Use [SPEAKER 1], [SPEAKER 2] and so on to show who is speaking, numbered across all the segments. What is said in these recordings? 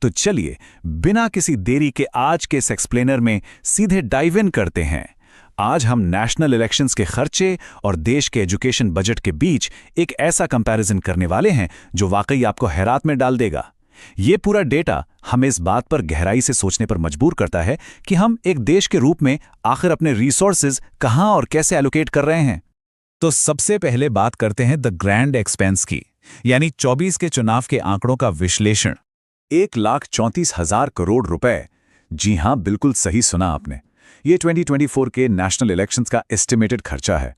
[SPEAKER 1] तो चलिए बिना किसी देरी के आज के इस एक्सप्लेनर में सीधे डाइव इन करते हैं। आज हम नेशनल इलेक्शंस के खर्चे और देश के एजुकेशन बजट के बीच एक ऐसा कंपैरिजन करने वाले हैं जो वाकई आपको हैरात में डाल देगा। ये पूरा डेटा हमें इस बात पर गहराई से सोचने पर मजबूर करता है कि हम एक देश के रूप में आखिर अपने रिसोर्सेज कहां और कैसे एलोकेट कर रहे हैं। तो सबसे पहले बात करते हैं द ग्रैंड एक्सपेंस की, यानी 24 के चुनाव के आंकड़ों का विश्लेषण। 1,34,000 करोड़ रुपए। जी हां, बिल्कुल सही सुना आपने। ये 2024 के नेशनल इलेक्शंस का एस्टिमेटेड खर्चा है।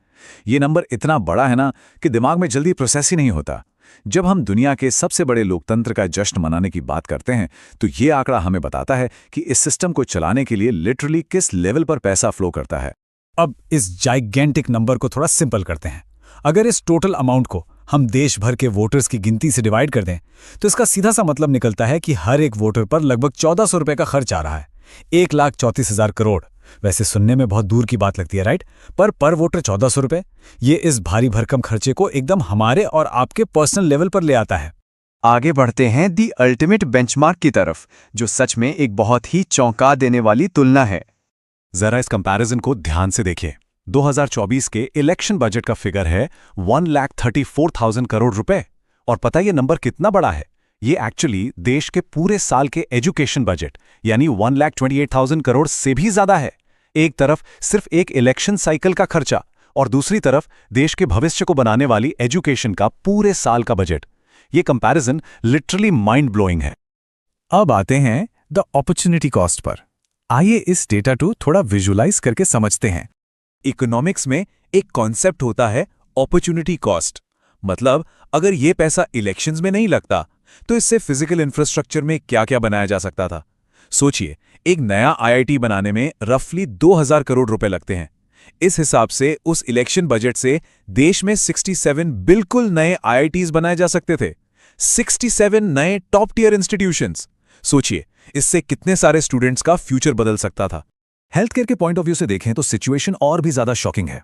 [SPEAKER 1] ये नंबर इतना बड़ा है ना कि दिमाग में जल्दी प्रोसेस ही नहीं होता। जब हम दुनिया के सबसे बड़े लोकतंत्र का जश्न मनाने की बात करते हैं तो ये आंकड़ा हमें बताता है कि इस सिस्टम को चलाने के लिए लिटरली किस लेवल पर पैसा फ्लो करता है।
[SPEAKER 2] अब इस जाइगेंटिक नंबर को थोड़ा सिंपल करते हैं। अगर इस टोटल अमाउंट को हम देश भर के वोटर्स की गिनती से डिवाइड कर दें तो इसका सीधा सा मतलब निकलता है कि हर एक वोटर पर लगभग 1400 रुपए का खर्च आ रहा है। 1,34,000 करोड़। वैसे सुनने में बहुत दूर की बात लगती है, राइट? पर वोटर 1400 रुपए, ये इस भारी भरकम खर्चे को एकदम हमारे और आपके पर्सनल लेवल पर ले आता है।
[SPEAKER 3] आगे बढ़ते हैं दी अल्टीमेट बेंचमार्क की तरफ, जो सच में एक बहुत ही चौंका देने वाली तुलना है।
[SPEAKER 1] जरा इस कंपैरिजन को ध्यान से देखिए। 2024 के इलेक्शन बजट का फिगर है 1,34,000 करोड़ रुपए। और पता ये नंबर कितना बड़ा है? ये एक्चुअली देश के पूरे साल के एजुकेशन बजट यानी 1,28,000 करोड़ से भी ज्यादा है। एक तरफ सिर्फ एक इलेक्शन साइकिल का खर्चा और दूसरी तरफ देश के भविष्य को बनाने वाली एजुकेशन का पूरे साल का बजट। ये कंपैरिजन लिटरली माइंड ब्लोइंग है।
[SPEAKER 2] अब आते हैं द अपॉर्चुनिटी कॉस्ट पर। आइए इस डेटा को थोड़ा विजुलाइज करके समझते हैं।
[SPEAKER 1] इकोनॉमिक्स में एक कॉन्सेप्ट होता है अपॉर्चुनिटी कॉस्ट। मतलब अगर ये पैसा इलेक्शंस में नहीं लगता तो इससे फिजिकल इंफ्रास्ट्रक्चर में क्या क्या बनाया जा सकता था। सोचिए, एक नया आईआईटी बनाने में रफली 2,000 करोड़ रुपए लगते हैं। इस हिसाब से उस इलेक्शन बजट से देश में 67 बिल्कुल नए आईआईटीज बनाए जा सकते थे। 67 नए टॉप टियर इंस्टीट्यूशंस। सोचिए, इससे कितने सारे स्टूडेंट्स का फ्यूचर बदल सकता था। हेल्थ केयर के पॉइंट ऑफ व्यू से देखें तो सिचुएशन और भी ज्यादा शॉकिंग है।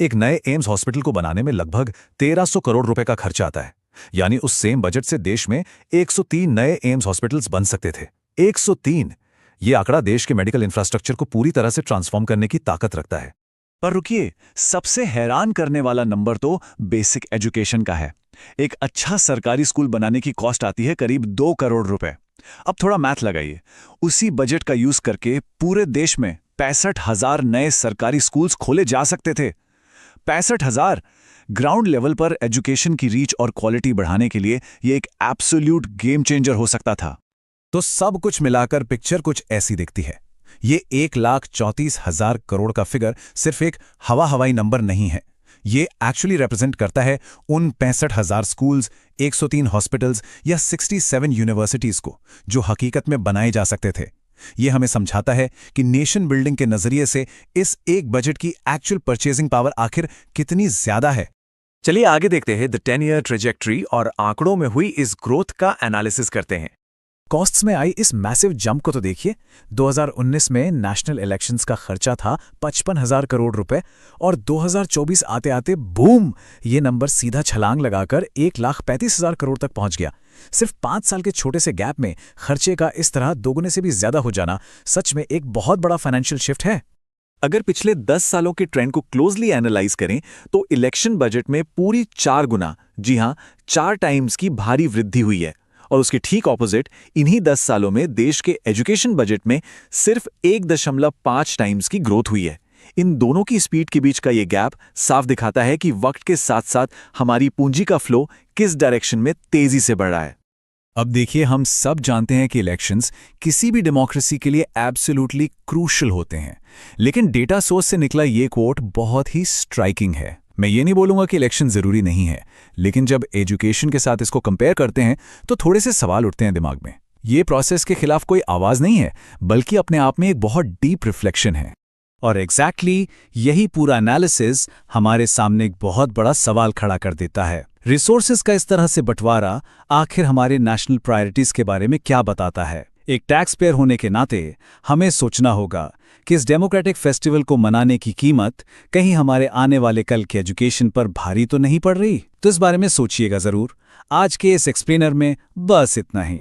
[SPEAKER 1] एक नए एम्स हॉस्पिटल को बनाने में लगभग 1,300 करोड़ रुपए का खर्चा आता है। यानी उस सेम बजट से देश में 103 नए एम्स हॉस्पिटल्स बन सकते थे। 103! ये आंकड़ा देश के मेडिकल इंफ्रास्ट्रक्चर को पूरी तरह से ट्रांसफॉर्म करने की ताकत रखता है। पर रुकिए, सबसे हैरान करने वाला नंबर तो बेसिक एजुकेशन का है। एक अच्छा सरकारी स्कूल बनाने की कॉस्ट आती है करीब 2 करोड़ रुपए। अब थोड़ा मैथ लगाइए। उसी बजट का यूज करके पूरे देश में 65,000 नए सरकारी स्कूल्स खोले जा सकते थे। 65,000! ग्राउंड लेवल पर एजुकेशन की रीच और क्वालिटी बढ़ाने के लिए यह एक एब्सोल्यूट गेम चेंजर हो सकता था।
[SPEAKER 2] तो सब कुछ मिलाकर पिक्चर कुछ ऐसी दिखती है। ये 1,34,000 करोड़ का फिगर सिर्फ एक हवाई नंबर नहीं है। ये एक्चुअली रिप्रेजेंट करता है उन 65,000 स्कूल्स, 103 हॉस्पिटल्स या 67 यूनिवर्सिटीज को जो हकीकत में बनाए जा सकते थे। ये हमें समझाता है कि नेशन बिल्डिंग के नजरिए से इस एक बजट की एक्चुअल परचेजिंग पावर आखिर कितनी ज्यादा है।
[SPEAKER 1] चलिए आगे देखते हैं द 10 ईयर ट्रेजेक्ट्री और आंकड़ों में हुई इस ग्रोथ का एनालिसिस करते हैं।
[SPEAKER 2] कॉस्ट्स में आई इस मैसिव जंप को तो देखिए। 2019 में नेशनल इलेक्शंस का खर्चा था 55,000 करोड़ रुपए और 2024 आते आते बूम, ये नंबर सीधा छलांग लगाकर 1,35,000 करोड़ तक पहुंच गया। सिर्फ 5 साल के छोटे से गैप में खर्चे का इस तरह दोगुने से भी ज्यादा हो जाना सच में एक बहुत बड़ा फाइनेंशियल शिफ्ट है।
[SPEAKER 1] अगर पिछले 10 सालों के ट्रेंड को क्लोजली एनालाइज करें तो इलेक्शन बजट में पूरी 4 गुना, जी हां 4 टाइम्स की भारी वृद्धि हुई है। और उसके ठीक ऑपोजिट इन्हीं 10 सालों में देश के एजुकेशन बजट में सिर्फ 1.5 टाइम्स की ग्रोथ हुई है। इन दोनों की स्पीड के बीच का ये गैप साफ दिखाता है कि वक्त के साथ साथ हमारी पूंजी का फ्लो किस डायरेक्शन में तेजी से बढ़ रहा है।
[SPEAKER 2] अब देखिए, हम सब जानते हैं कि इलेक्शंस किसी भी डेमोक्रेसी के लिए एब्सोल्युटली क्रूशियल होते हैं। लेकिन डेटा सोर्स से निकला ये कोट बहुत ही स्ट्राइकिंग है। मैं ये नहीं बोलूंगा कि इलेक्शन जरूरी नहीं है, लेकिन जब एजुकेशन के साथ इसको कंपेयर करते हैं तो थोड़े से सवाल उठते हैं दिमाग में। ये प्रोसेस के खिलाफ कोई आवाज नहीं है, बल्कि अपने आप में एक बहुत डीप रिफ्लेक्शन है। और एग्जैक्टली यही पूरा एनालिसिस हमारे सामने एक बहुत बड़ा सवाल खड़ा कर देता है। रिसोर्सेज का इस तरह से बंटवारा आखिर हमारे नेशनल प्रायोरिटीज के बारे में क्या बताता है? एक टैक्स पेयर होने के नाते हमें सोचना होगा कि इस डेमोक्रेटिक फेस्टिवल को मनाने की कीमत कहीं हमारे आने वाले कल के एजुकेशन पर भारी तो नहीं पड़ रही? तो इस बारे में सोचिएगा जरूर। आज के इस एक्सप्लेनर में बस इतना ही।